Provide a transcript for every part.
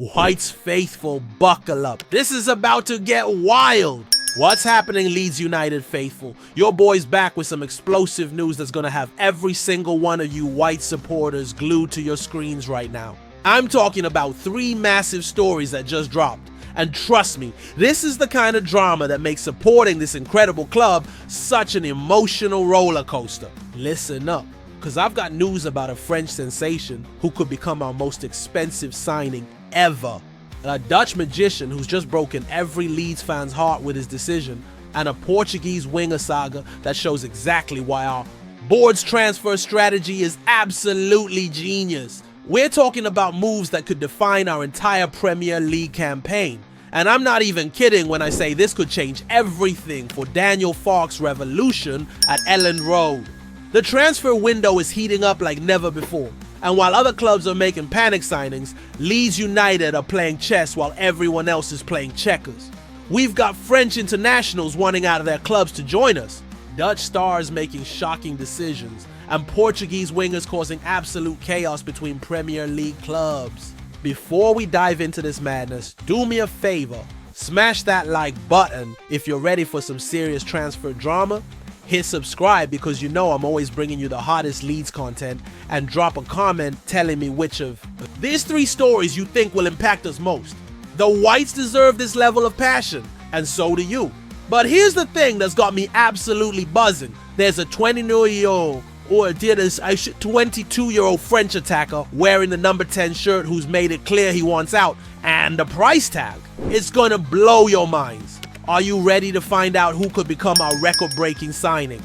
White's faithful, buckle up. This is about to get wild. What's happening, Leeds United faithful? Your boy's back with some explosive news that's gonna have every single one of you White supporters glued to your screens right now. I'm talking about 3 massive stories that just dropped. And trust me, this is the kind of drama that makes supporting this incredible club such an emotional roller coaster. Listen up, because I've got news about a French sensation who could become our most expensive signing ever. A Dutch magician who's just broken every Leeds fan's heart with his decision, and a Portuguese winger saga that shows exactly why our board's transfer strategy is absolutely genius. We're talking about moves that could define our entire Premier League campaign. And I'm not even kidding when I say this could change everything for Daniel Farke's revolution at Elland Road. The transfer window is heating up like never before. And while other clubs are making panic signings, Leeds United are playing chess while everyone else is playing checkers. We've got French internationals wanting out of their clubs to join us, Dutch stars making shocking decisions, and Portuguese wingers causing absolute chaos between Premier League clubs. Before we dive into this madness, do me a favor, smash that like button if you're ready for some serious transfer drama. Hit subscribe because you know I'm always bringing you the hottest Leeds content, and drop a comment telling me which of these 3 stories you think will impact us most. The Whites deserve this level of passion, and so do you. But here's the thing that's got me absolutely buzzing. There's a 22-year-old French attacker wearing the number 10 shirt who's made it clear he wants out, and the price tag. It's gonna blow your minds. Are you ready to find out who could become our record-breaking signing?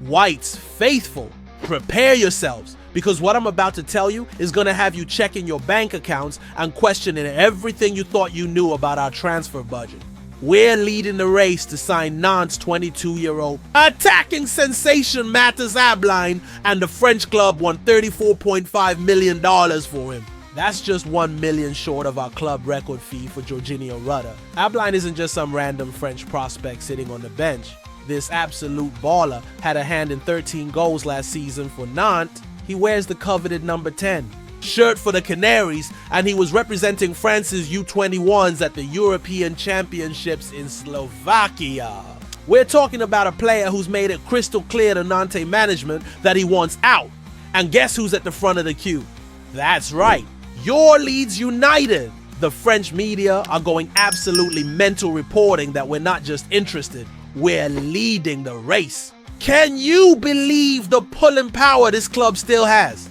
Whites faithful, prepare yourselves, because what I'm about to tell you is gonna have you checking your bank accounts and questioning everything you thought you knew about our transfer budget. We're leading the race to sign Nantes' 22-year-old attacking sensation Matthias Abline, and the French club won $34.5 million for him. That's just $1 million short of our club record fee for Jorginho Rutter. Abline isn't just some random French prospect sitting on the bench. This absolute baller had a hand in 13 goals last season for Nantes. He wears the coveted number 10 shirt for the Canaries, and he was representing France's U21s at the European Championships in Slovakia. We're talking about a player who's made it crystal clear to Nantes management that he wants out. And guess who's at the front of the queue? That's right, your Leeds United. The French media are going absolutely mental reporting that we're not just interested, we're leading the race. Can you believe the pulling power this club still has?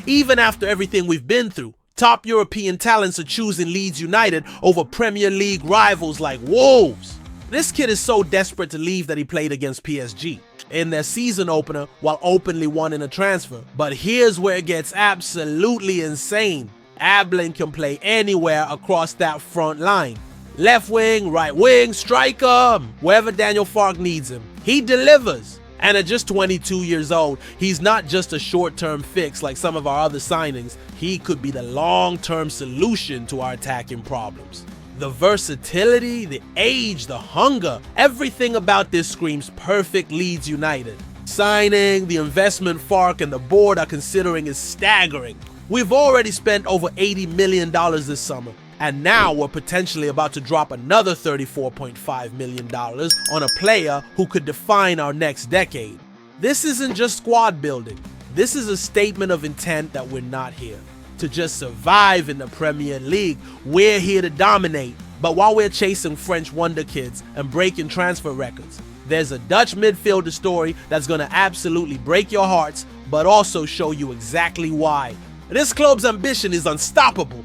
Even after everything we've been through, top European talents are choosing Leeds United over Premier League rivals like Wolves. This kid is so desperate to leave that he played against PSG in their season opener while openly wanting a transfer. But here's where it gets absolutely insane. Abline can play anywhere across that front line. Left wing, right wing, striker, wherever Daniel Farke needs him. He delivers. And at just 22 years old, he's not just a short-term fix like some of our other signings. He could be the long-term solution to our attacking problems. The versatility, the age, the hunger, everything about this screams perfect Leeds United. Signing, the investment Farke and the board are considering is staggering. We've already spent over $80 million this summer, and now we're potentially about to drop another $34.5 million on a player who could define our next decade. This isn't just squad building. This is a statement of intent that we're not here to just survive in the Premier League. We're here to dominate. But while we're chasing French wonder kids and breaking transfer records, there's a Dutch midfielder story that's going to absolutely break your hearts, but also show you exactly why. This club's ambition is unstoppable.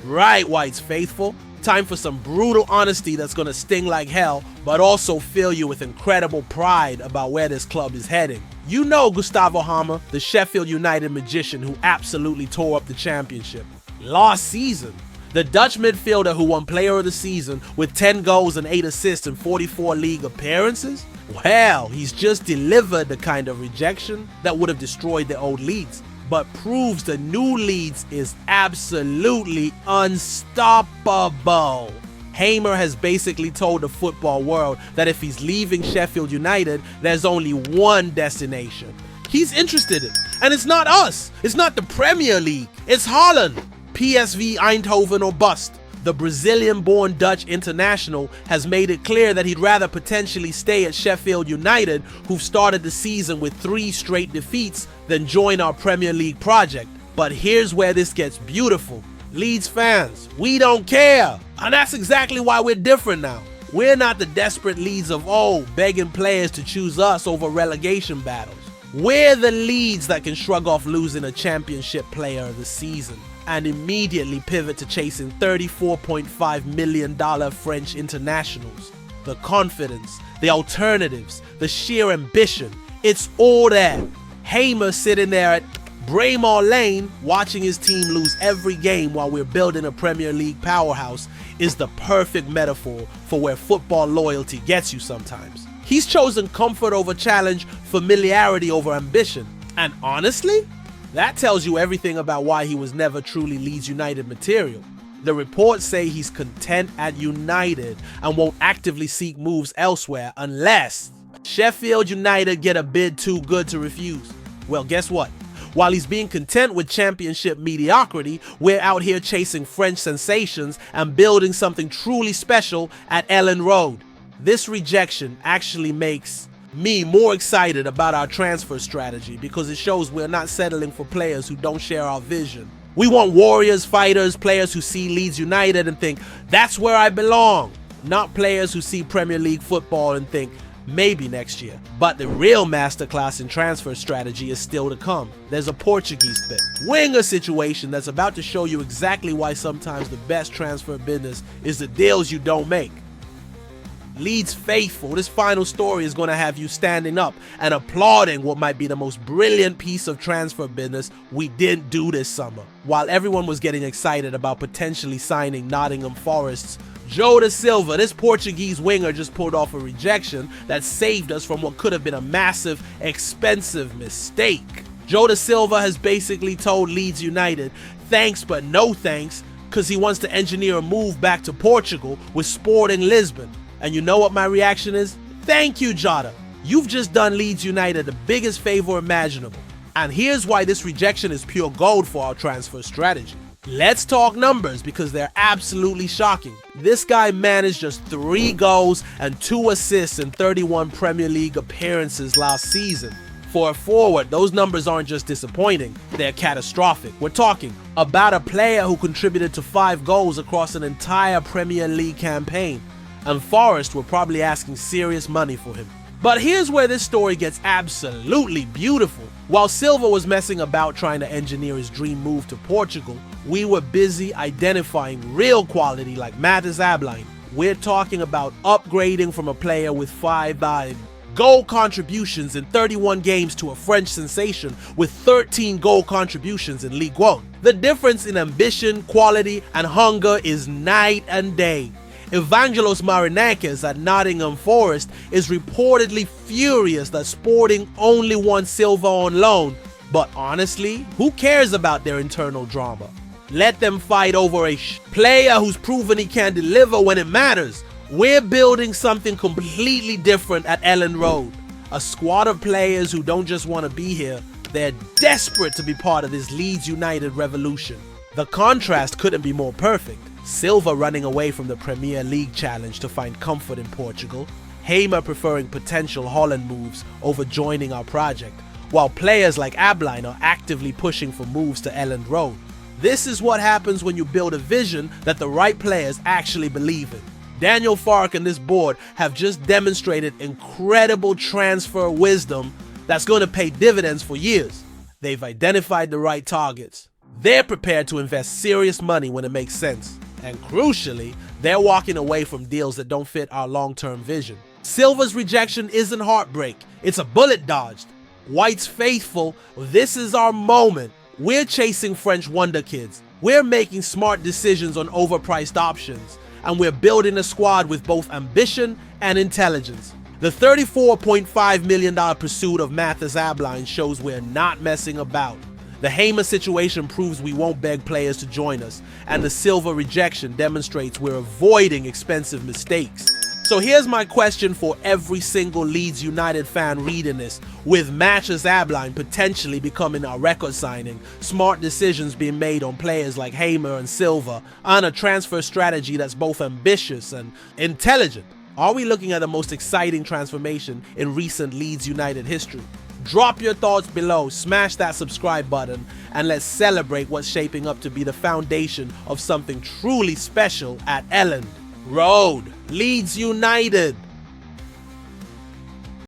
Right, Whites faithful, time for some brutal honesty that's gonna sting like hell, but also fill you with incredible pride about where this club is heading. You know Gustavo Hammer, the Sheffield United magician who absolutely tore up the championship last season. The Dutch midfielder who won Player of the Season with 10 goals and 8 assists in 44 league appearances? Well, he's just delivered the kind of rejection that would have destroyed the old Leeds, but proves the new Leeds is absolutely unstoppable. Hamer has basically told the football world that if he's leaving Sheffield United, there's only one destination he's interested in. And it's not us. It's not the Premier League. It's Holland. PSV Eindhoven or bust. The Brazilian-born Dutch international has made it clear that he'd rather potentially stay at Sheffield United, who've started the season with 3 straight defeats, than join our Premier League project. But here's where this gets beautiful. Leeds fans, we don't care. And that's exactly why we're different now. We're not the desperate Leeds of old, begging players to choose us over relegation battles. We're the Leeds that can shrug off losing a championship player of the season and immediately pivot to chasing $34.5 million French internationals. The confidence, the alternatives, the sheer ambition, it's all there. Hamer sitting there at Braemar Lane watching his team lose every game while we're building a Premier League powerhouse is the perfect metaphor for where football loyalty gets you sometimes. He's chosen comfort over challenge, familiarity over ambition. And honestly, that tells you everything about why he was never truly Leeds United material. The reports say he's content at United and won't actively seek moves elsewhere unless Sheffield United get a bid too good to refuse. Well, guess what? While he's being content with championship mediocrity, we're out here chasing French sensations and building something truly special at Elland Road. This rejection actually makes me more excited about our transfer strategy because it shows we're not settling for players who don't share our vision. We want warriors, fighters, players who see Leeds United and think, that's where I belong. Not players who see Premier League football and think, maybe next year. But the real masterclass in transfer strategy is still to come. There's a Portuguese winger situation that's about to show you exactly why sometimes the best transfer business is the deals you don't make. Leeds faithful, this final story is going to have you standing up and applauding what might be the most brilliant piece of transfer business we didn't do this summer. While everyone was getting excited about potentially signing Nottingham Forest's Joe da Silva, this Portuguese winger just pulled off a rejection that saved us from what could have been a massive, expensive mistake. Joe da Silva has basically told Leeds United thanks but no thanks because he wants to engineer a move back to Portugal with Sporting Lisbon. And you know what my reaction is? Thank you, Jota. You've just done Leeds United the biggest favor imaginable. And here's why this rejection is pure gold for our transfer strategy. Let's talk numbers because they're absolutely shocking. This guy managed just 3 goals and 2 assists in 31 Premier League appearances last season. For a forward, those numbers aren't just disappointing, they're catastrophic. We're talking about a player who contributed to 5 goals across an entire Premier League campaign. And Forest were probably asking serious money for him. But here's where this story gets absolutely beautiful. While Silva was messing about trying to engineer his dream move to Portugal, we were busy identifying real quality like Mathis Abline. We're talking about upgrading from a player with 5 goal contributions in 31 games to a French sensation with 13 goal contributions in Ligue 1. The difference in ambition, quality, and hunger is night and day. Evangelos Marinakis at Nottingham Forest is reportedly furious that Sporting only won Silva on loan, but honestly, who cares about their internal drama? Let them fight over a player who's proven he can deliver when it matters. We're building something completely different at Elland Road. A squad of players who don't just want to be here, they're desperate to be part of this Leeds United revolution. The contrast couldn't be more perfect. Silva running away from the Premier League challenge to find comfort in Portugal, Hamer preferring potential Holland moves over joining our project, while players like Abline are actively pushing for moves to Elland Road. This is what happens when you build a vision that the right players actually believe in. Daniel Farke and this board have just demonstrated incredible transfer wisdom that's going to pay dividends for years. They've identified the right targets. They're prepared to invest serious money when it makes sense. And crucially, they're walking away from deals that don't fit our long-term vision. Silva's rejection isn't heartbreak, it's a bullet dodged. White's faithful, this is our moment. We're chasing French wonder kids. We're making smart decisions on overpriced options. And we're building a squad with both ambition and intelligence. The $34.5 million pursuit of Mathis Abline shows we're not messing about. The Hamer situation proves we won't beg players to join us, and the Silva rejection demonstrates we're avoiding expensive mistakes. So here's my question for every single Leeds United fan reading this. With Matches Abline potentially becoming a record signing, smart decisions being made on players like Hamer and Silva, and a transfer strategy that's both ambitious and intelligent, are we looking at the most exciting transformation in recent Leeds United history? Drop your thoughts below, smash that subscribe button, and let's celebrate what's shaping up to be the foundation of something truly special at Elland Road. Leeds United.